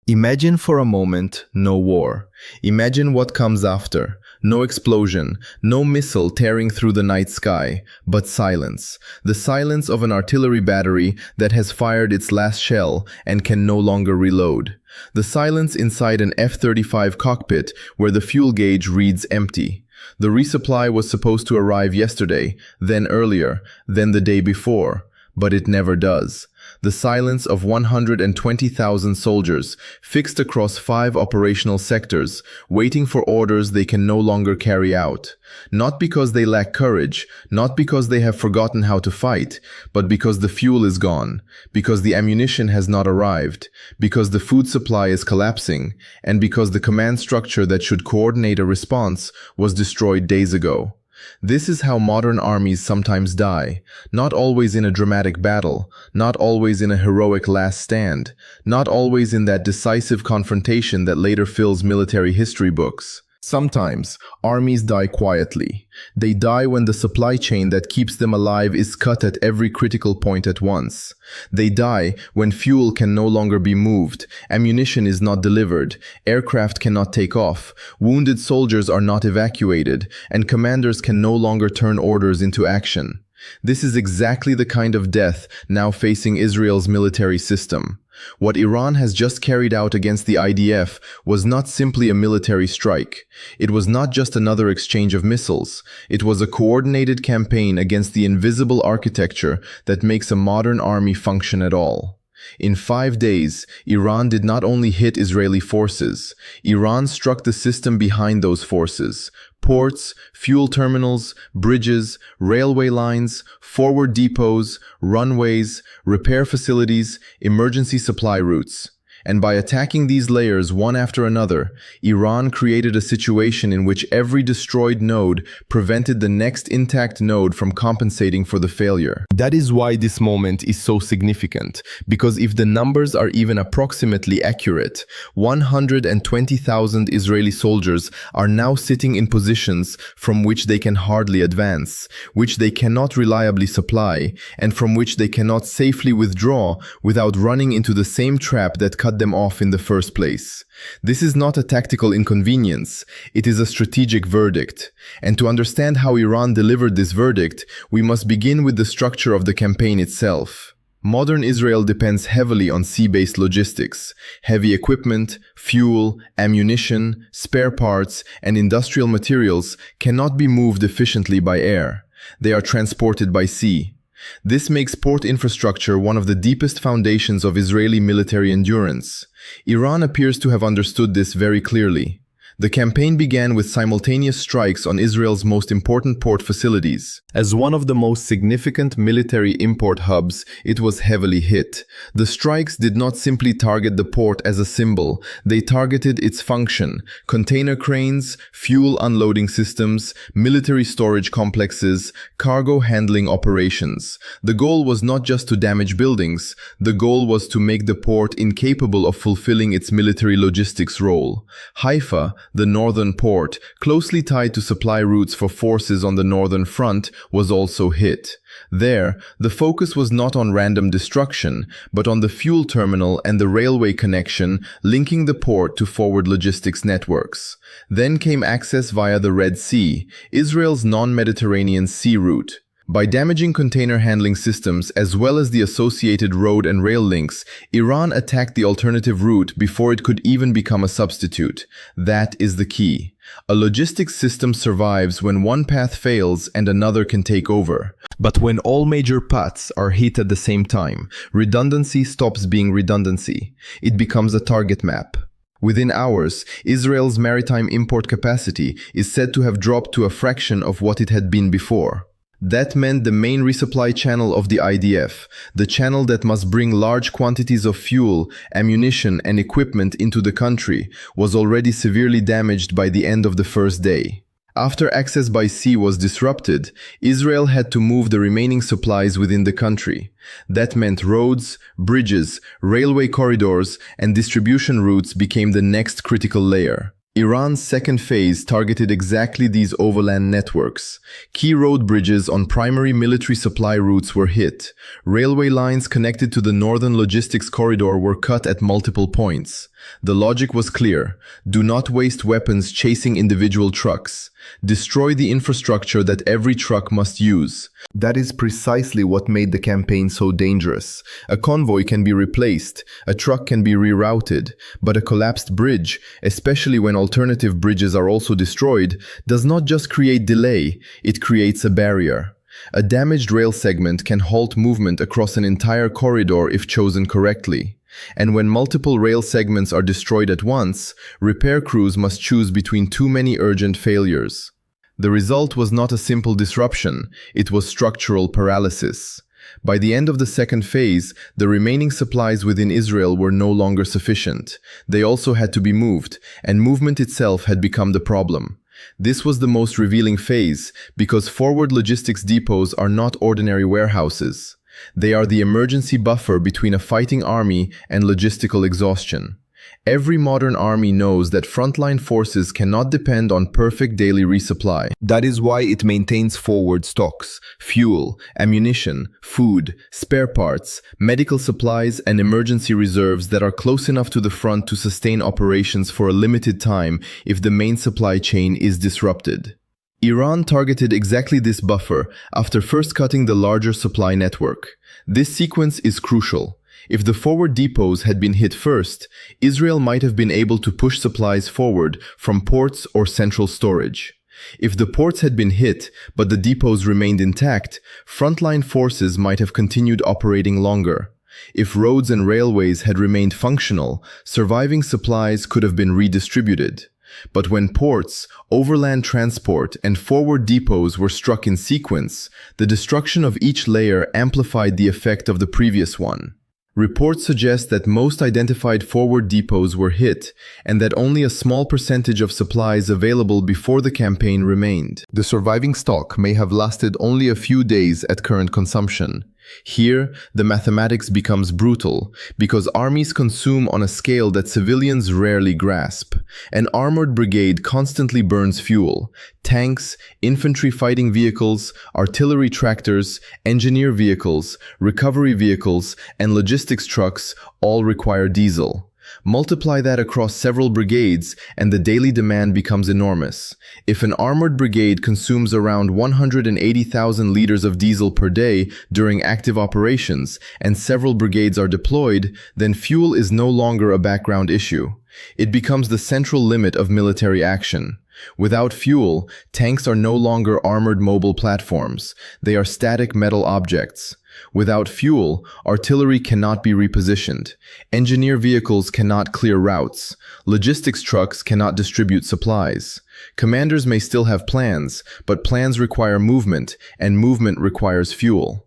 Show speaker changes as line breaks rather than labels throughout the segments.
Imagine for a moment no war. Imagine what comes after. No explosion, no missile tearing through the night sky, but silence. The silence of an artillery battery that has fired its last shell and can no longer reload. The silence inside an F-35 cockpit where the fuel gauge reads empty. The resupply was supposed to arrive yesterday, then earlier, then the day before, but it never does. The silence of 120,000 soldiers, fixed across 5 operational sectors, waiting for orders they can no longer carry out. Not because they lack courage, not because they have forgotten how to fight, but because the fuel is gone, because the ammunition has not arrived, because the food supply is collapsing, and because the command structure that should coordinate a response was destroyed days ago. This is how modern armies sometimes die, not always in a dramatic battle, not always in a heroic last stand, not always in that decisive confrontation that later fills military history books. Sometimes, armies die quietly. They die when the supply chain that keeps them alive is cut at every critical point at once. They die when fuel can no longer be moved, ammunition is not delivered, aircraft cannot take off, wounded soldiers are not evacuated, and commanders can no longer turn orders into action. This is exactly the kind of death now facing Israel's military system. What Iran has just carried out against the IDF was not simply a military strike. It was not just another exchange of missiles. It was a coordinated campaign against the invisible architecture that makes a modern army function at all. In 5 days, Iran did not only hit Israeli forces. Iran struck the system behind those forces. Ports, fuel terminals, bridges, railway lines, forward depots, runways, repair facilities, emergency supply routes. And by attacking these layers one after another, Iran created a situation in which every destroyed node prevented the next intact node from compensating for the failure. That is why this moment is so significant, because if the numbers are even approximately accurate, 120,000 Israeli soldiers are now sitting in positions from which they can hardly advance, which they cannot reliably supply, and from which they cannot safely withdraw without running into the same trap that cut them off in the first place. This is not a tactical inconvenience, it is a strategic verdict. And to understand how Iran delivered this verdict, we must begin with the structure of the campaign itself. Modern Israel depends heavily on sea-based logistics. Heavy equipment, fuel, ammunition, spare parts, and industrial materials cannot be moved efficiently by air. They are transported by sea. This makes port infrastructure one of the deepest foundations of Israeli military endurance. Iran appears to have understood this very clearly. The campaign began with simultaneous strikes on Israel's most important port facilities. As one of the most significant military import hubs, it was heavily hit. The strikes did not simply target the port as a symbol, they targeted its function: container cranes, fuel unloading systems, military storage complexes, cargo handling operations. The goal was not just to damage buildings, the goal was to make the port incapable of fulfilling its military logistics role. Haifa, the northern port, closely tied to supply routes for forces on the northern front, was also hit. There, the focus was not on random destruction, but on the fuel terminal and the railway connection linking the port to forward logistics networks. Then came access via the Red Sea, Israel's non-Mediterranean sea route. By damaging container handling systems as well as the associated road and rail links, Iran attacked the alternative route before it could even become a substitute. That is the key. A logistics system survives when one path fails and another can take over. But when all major paths are hit at the same time, redundancy stops being redundancy. It becomes a target map. Within hours, Israel's maritime import capacity is said to have dropped to a fraction of what it had been before. That meant the main resupply channel of the IDF, the channel that must bring large quantities of fuel, ammunition, and equipment into the country, was already severely damaged by the end of the first day. After access by sea was disrupted, Israel had to move the remaining supplies within the country. That meant roads, bridges, railway corridors, and distribution routes became the next critical layer. Iran's second phase targeted exactly these overland networks. Key road bridges on primary military supply routes were hit. Railway lines connected to the northern logistics corridor were cut at multiple points. The logic was clear. Do not waste weapons chasing individual trucks. Destroy the infrastructure that every truck must use. That is precisely what made the campaign so dangerous. A convoy can be replaced, a truck can be rerouted, but a collapsed bridge, especially when alternative bridges are also destroyed, does not just create delay, it creates a barrier. A damaged rail segment can halt movement across an entire corridor if chosen correctly. And when multiple rail segments are destroyed at once, repair crews must choose between too many urgent failures. The result was not a simple disruption, it was structural paralysis. By the end of the second phase, the remaining supplies within Israel were no longer sufficient. They also had to be moved, and movement itself had become the problem. This was the most revealing phase, because forward logistics depots are not ordinary warehouses. They are the emergency buffer between a fighting army and logistical exhaustion. Every modern army knows that frontline forces cannot depend on perfect daily resupply. That is why it maintains forward stocks, fuel, ammunition, food, spare parts, medical supplies, and emergency reserves that are close enough to the front to sustain operations for a limited time if the main supply chain is disrupted. Iran targeted exactly this buffer after first cutting the larger supply network. This sequence is crucial. If the forward depots had been hit first, Israel might have been able to push supplies forward from ports or central storage. If the ports had been hit, but the depots remained intact, frontline forces might have continued operating longer. If roads and railways had remained functional, surviving supplies could have been redistributed. But when ports, overland transport, and forward depots were struck in sequence, the destruction of each layer amplified the effect of the previous one. Reports suggest that most identified forward depots were hit, and that only a small percentage of supplies available before the campaign remained. The surviving stock may have lasted only a few days at current consumption. Here, the mathematics becomes brutal, because armies consume on a scale that civilians rarely grasp. An armored brigade constantly burns fuel. Tanks, infantry fighting vehicles, artillery tractors, engineer vehicles, recovery vehicles, and logistics trucks all require diesel. Multiply that across several brigades, and the daily demand becomes enormous. If an armored brigade consumes around 180,000 liters of diesel per day during active operations, and several brigades are deployed, then fuel is no longer a background issue. It becomes the central limit of military action. Without fuel, tanks are no longer armored mobile platforms. They are static metal objects. Without fuel, artillery cannot be repositioned. Engineer vehicles cannot clear routes. Logistics trucks cannot distribute supplies. Commanders may still have plans, but plans require movement, and movement requires fuel.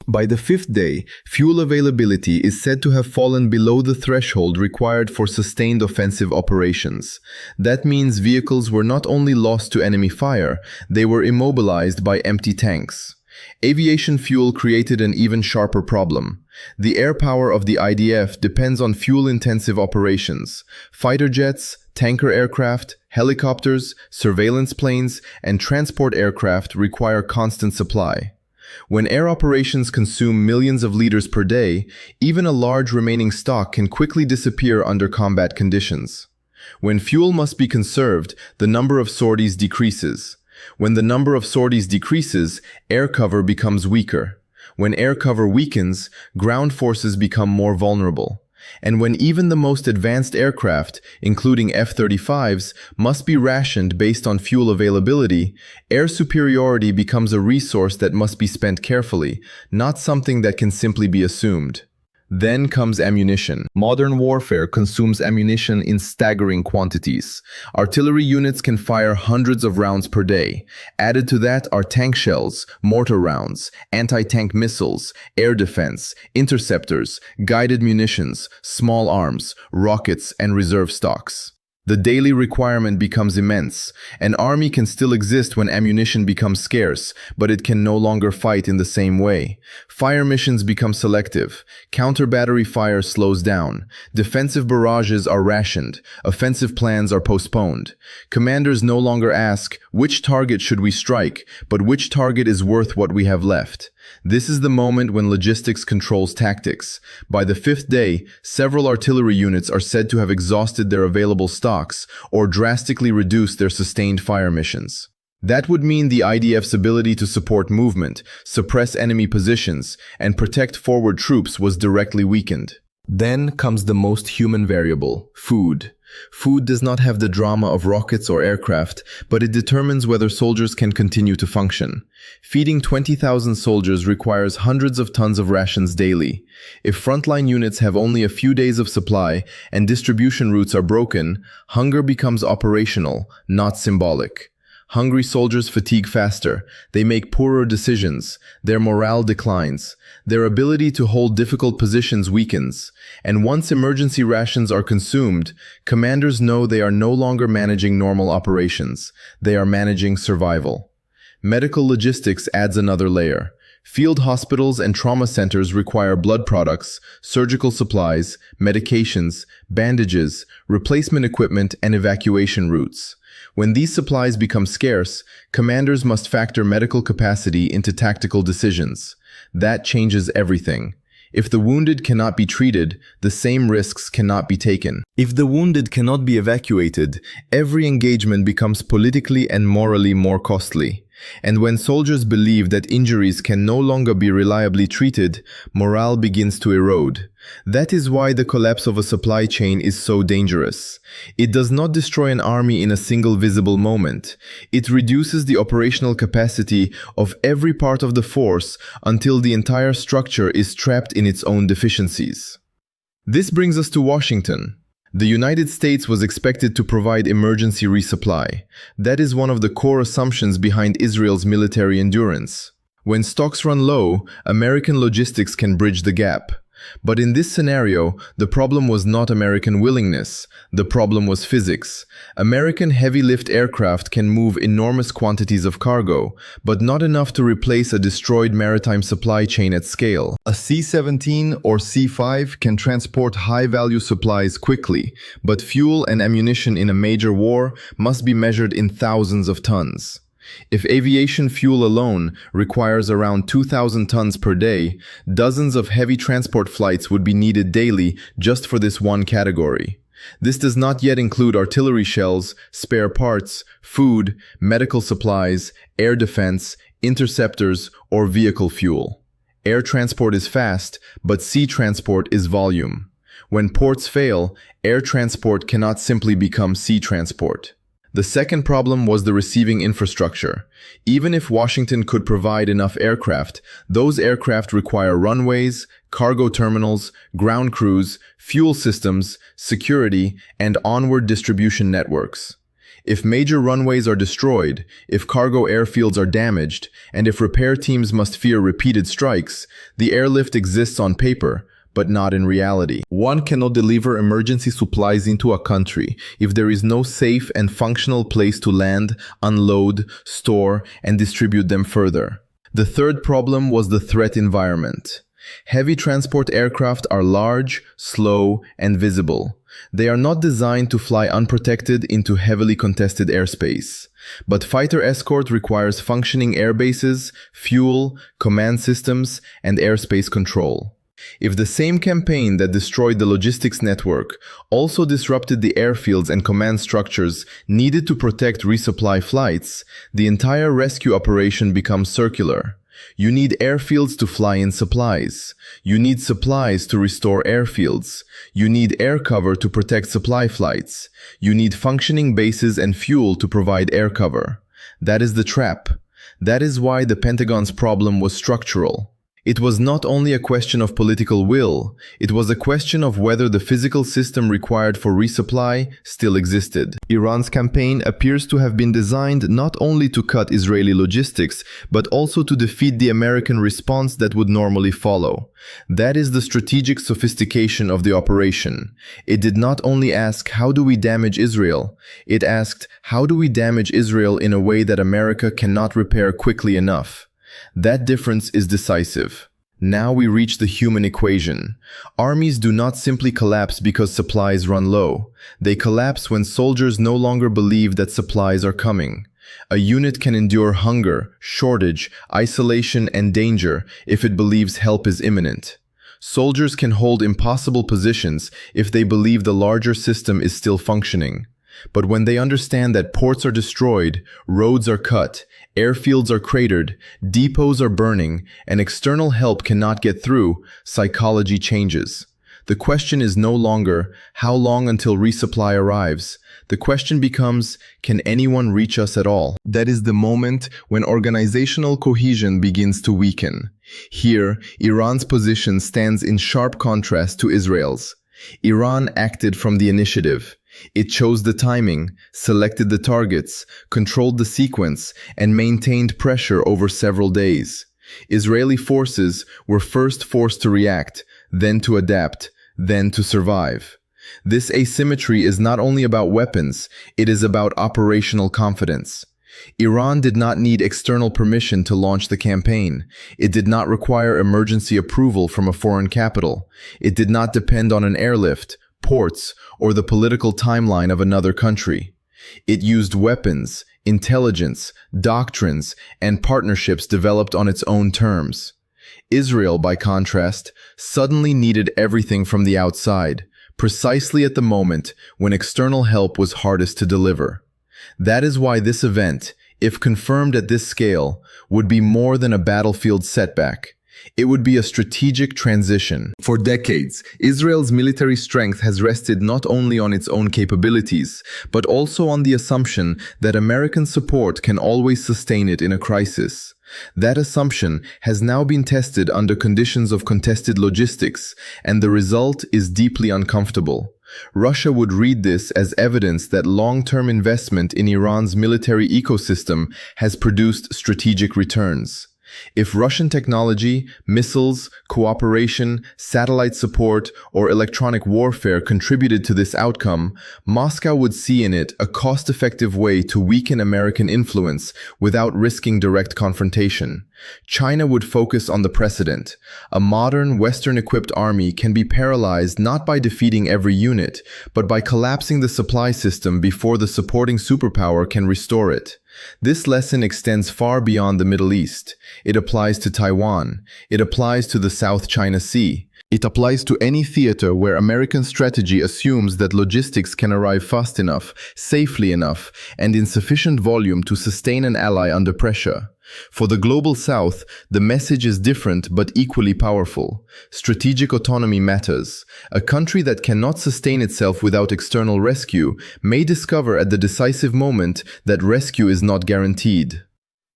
By the fifth day, fuel availability is said to have fallen below the threshold required for sustained offensive operations. That means vehicles were not only lost to enemy fire, they were immobilized by empty tanks. Aviation fuel created an even sharper problem. The air power of the IDF depends on fuel-intensive operations. Fighter jets, tanker aircraft, helicopters, surveillance planes, and transport aircraft require constant supply. When air operations consume millions of liters per day, even a large remaining stock can quickly disappear under combat conditions. When fuel must be conserved, the number of sorties decreases. When the number of sorties decreases, air cover becomes weaker. When air cover weakens, ground forces become more vulnerable. And when even the most advanced aircraft, including F-35s, must be rationed based on fuel availability, air superiority becomes a resource that must be spent carefully, not something that can simply be assumed. Then comes ammunition. Modern warfare consumes ammunition in staggering quantities. Artillery units can fire hundreds of rounds per day. Added to that are tank shells, mortar rounds, anti-tank missiles, air defense, interceptors, guided munitions, small arms, rockets, and reserve stocks. The daily requirement becomes immense. An army can still exist when ammunition becomes scarce, but it can no longer fight in the same way. Fire missions become selective. Counter-battery fire slows down. Defensive barrages are rationed. Offensive plans are postponed. Commanders no longer ask, which target should we strike, but which target is worth what we have left. This is the moment when logistics controls tactics. By the fifth day, several artillery units are said to have exhausted their available stocks or drastically reduced their sustained fire missions. That would mean the IDF's ability to support movement, suppress enemy positions, and protect forward troops was directly weakened. Then comes the most human variable, food. Food does not have the drama of rockets or aircraft, but it determines whether soldiers can continue to function. Feeding 20,000 soldiers requires hundreds of tons of rations daily. If frontline units have only a few days of supply and distribution routes are broken, hunger becomes operational, not symbolic. Hungry soldiers fatigue faster, they make poorer decisions, their morale declines, their ability to hold difficult positions weakens, and once emergency rations are consumed, commanders know they are no longer managing normal operations, they are managing survival. Medical logistics adds another layer. Field hospitals and trauma centers require blood products, surgical supplies, medications, bandages, replacement equipment, and evacuation routes. When these supplies become scarce, commanders must factor medical capacity into tactical decisions. That changes everything. If the wounded cannot be treated, the same risks cannot be taken. If the wounded cannot be evacuated, every engagement becomes politically and morally more costly. And when soldiers believe that injuries can no longer be reliably treated, morale begins to erode. That is why the collapse of a supply chain is so dangerous. It does not destroy an army in a single visible moment. It reduces the operational capacity of every part of the force until the entire structure is trapped in its own deficiencies. This brings us to Washington. The United States was expected to provide emergency resupply. That is one of the core assumptions behind Israel's military endurance. When stocks run low, American logistics can bridge the gap. But in this scenario, the problem was not American willingness. The problem was physics. American heavy-lift aircraft can move enormous quantities of cargo, but not enough to replace a destroyed maritime supply chain at scale. A C-17 or C-5 can transport high-value supplies quickly, but fuel and ammunition in a major war must be measured in thousands of tons. If aviation fuel alone requires around 2,000 tons per day, dozens of heavy transport flights would be needed daily just for this one category. This does not yet include artillery shells, spare parts, food, medical supplies, air defense, interceptors, or vehicle fuel. Air transport is fast, but sea transport is volume. When ports fail, air transport cannot simply become sea transport. The second problem was the receiving infrastructure. Even if Washington could provide enough aircraft, those aircraft require runways, cargo terminals, ground crews, fuel systems, security, and onward distribution networks. If major runways are destroyed, if cargo airfields are damaged, and if repair teams must fear repeated strikes, the airlift exists on paper, but not in reality. One cannot deliver emergency supplies into a country if there is no safe and functional place to land, unload, store, and distribute them further. The third problem was the threat environment. Heavy transport aircraft are large, slow, and visible. They are not designed to fly unprotected into heavily contested airspace. But fighter escort requires functioning airbases, fuel, command systems, and airspace control. If the same campaign that destroyed the logistics network also disrupted the airfields and command structures needed to protect resupply flights, the entire rescue operation becomes circular. You need airfields to fly in supplies. You need supplies to restore airfields. You need air cover to protect supply flights. You need functioning bases and fuel to provide air cover. That is the trap. That is why the Pentagon's problem was structural. It was not only a question of political will, it was a question of whether the physical system required for resupply still existed. Iran's campaign appears to have been designed not only to cut Israeli logistics, but also to defeat the American response that would normally follow. That is the strategic sophistication of the operation. It did not only ask, how do we damage Israel? It asked, how do we damage Israel in a way that America cannot repair quickly enough? That difference is decisive. Now we reach the human equation. Armies do not simply collapse because supplies run low. They collapse when soldiers no longer believe that supplies are coming. A unit can endure hunger, shortage, isolation, and danger if it believes help is imminent. Soldiers can hold impossible positions if they believe the larger system is still functioning. But when they understand that ports are destroyed, roads are cut, airfields are cratered, depots are burning, and external help cannot get through, psychology changes. The question is no longer, how long until resupply arrives? The question becomes, can anyone reach us at all? That is the moment when organizational cohesion begins to weaken. Here, Iran's position stands in sharp contrast to Israel's. Iran acted from the initiative. It chose the timing, selected the targets, controlled the sequence, and maintained pressure over several days. Israeli forces were first forced to react, then to adapt, then to survive. This asymmetry is not only about weapons, it is about operational confidence. Iran did not need external permission to launch the campaign. It did not require emergency approval from a foreign capital. It did not depend on an airlift, ports, or the political timeline of another country. It used weapons, intelligence, doctrines, and partnerships developed on its own terms. Israel, by contrast, suddenly needed everything from the outside, precisely at the moment when external help was hardest to deliver. That is why this event, if confirmed at this scale, would be more than a battlefield setback. It would be a strategic transition. For decades, Israel's military strength has rested not only on its own capabilities, but also on the assumption that American support can always sustain it in a crisis. That assumption has now been tested under conditions of contested logistics, and the result is deeply uncomfortable. Russia would read this as evidence that long-term investment in Iran's military ecosystem has produced strategic returns. If Russian technology, missiles, cooperation, satellite support, or electronic warfare contributed to this outcome, Moscow would see in it a cost-effective way to weaken American influence without risking direct confrontation. China would focus on the precedent. A modern, Western-equipped army can be paralyzed not by defeating every unit, but by collapsing the supply system before the supporting superpower can restore it. This lesson extends far beyond the Middle East. It applies to Taiwan. It applies to the South China Sea. It applies to any theater where American strategy assumes that logistics can arrive fast enough, safely enough, and in sufficient volume to sustain an ally under pressure. For the global South, the message is different but equally powerful. Strategic autonomy matters. A country that cannot sustain itself without external rescue may discover at the decisive moment that rescue is not guaranteed.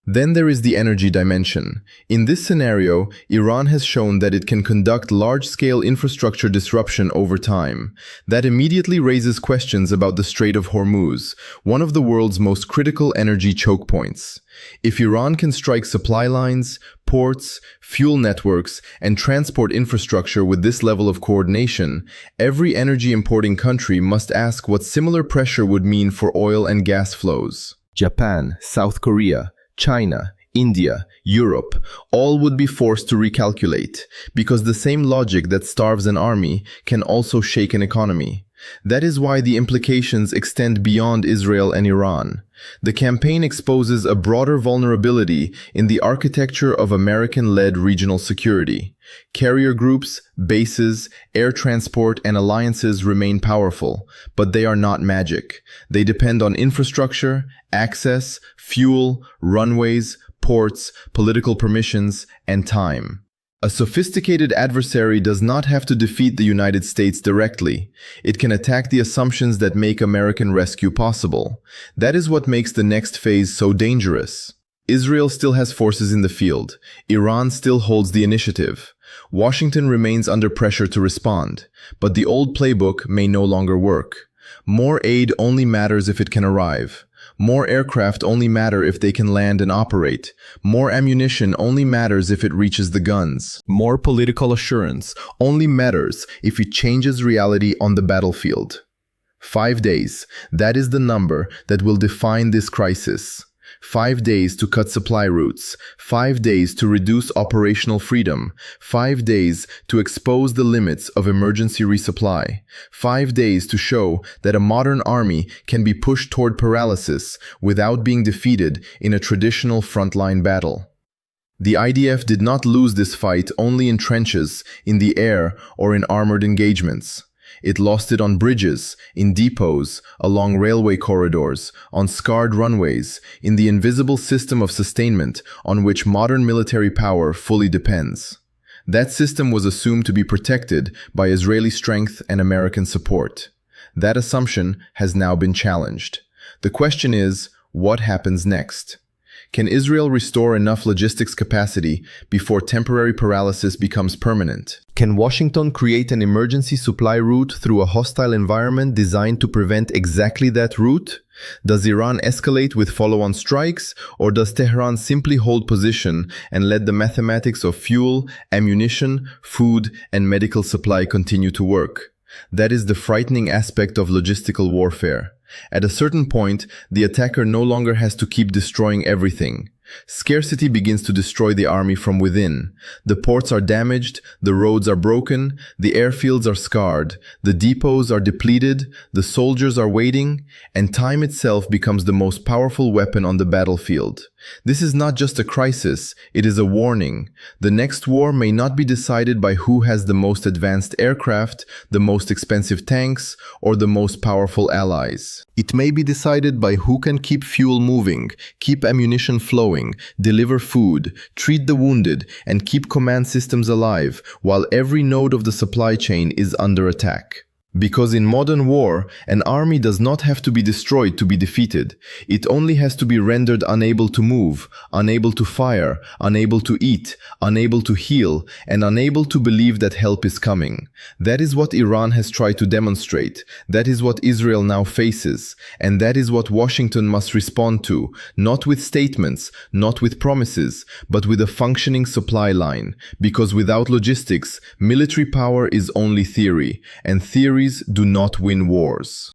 Then there is the energy dimension. In this scenario, Iran has shown that it can conduct large-scale infrastructure disruption over time. That immediately raises questions about the Strait of Hormuz, one of the world's most critical energy choke points. If Iran can strike supply lines, ports, fuel networks, and transport infrastructure with this level of coordination, every energy-importing country must ask what similar pressure would mean for oil and gas flows. Japan, South Korea, China, India, Europe, all would be forced to recalculate, because the same logic that starves an army can also shake an economy. That is why the implications extend beyond Israel and Iran. The campaign exposes a broader vulnerability in the architecture of American-led regional security. Carrier groups, bases, air transport, and alliances remain powerful, but they are not magic. They depend on infrastructure, access, fuel, runways, ports, political permissions, and time. A sophisticated adversary does not have to defeat the United States directly. It can attack the assumptions that make American rescue possible. That is what makes the next phase so dangerous. Israel still has forces in the field. Iran still holds the initiative. Washington remains under pressure to respond, but the old playbook may no longer work. More aid only matters if it can arrive. More aircraft only matter if they can land and operate. More ammunition only matters if it reaches the guns. More political assurance only matters if it changes reality on the battlefield. 5 days, that is the number that will define this crisis. 5 days to cut supply routes, 5 days to reduce operational freedom, 5 days to expose the limits of emergency resupply, 5 days to show that a modern army can be pushed toward paralysis without being defeated in a traditional frontline battle. The IDF did not lose this fight only in trenches, in the air, or in armored engagements. It lost it on bridges, in depots, along railway corridors, on scarred runways, in the invisible system of sustainment on which modern military power fully depends. That system was assumed to be protected by Israeli strength and American support. That assumption has now been challenged. The question is, what happens next? Can Israel restore enough logistics capacity before temporary paralysis becomes permanent? Can Washington create an emergency supply route through a hostile environment designed to prevent exactly that route? Does Iran escalate with follow-on strikes, or does Tehran simply hold position and let the mathematics of fuel, ammunition, food, and medical supply continue to work? That is the frightening aspect of logistical warfare. At a certain point, the attacker no longer has to keep destroying everything. Scarcity begins to destroy the army from within. The ports are damaged, the roads are broken, the airfields are scarred, the depots are depleted, the soldiers are waiting, and time itself becomes the most powerful weapon on the battlefield. This is not just a crisis, it is a warning. The next war may not be decided by who has the most advanced aircraft, the most expensive tanks, or the most powerful allies. It may be decided by who can keep fuel moving, keep ammunition flowing, deliver food, treat the wounded, and keep command systems alive, while every node of the supply chain is under attack. Because in modern war, an army does not have to be destroyed to be defeated. It only has to be rendered unable to move, unable to fire, unable to eat, unable to heal, and unable to believe that help is coming. That is what Iran has tried to demonstrate. That is what Israel now faces. And that is what Washington must respond to, not with statements, not with promises, but with a functioning supply line. Because without logistics, military power is only theory, and theory do not win wars.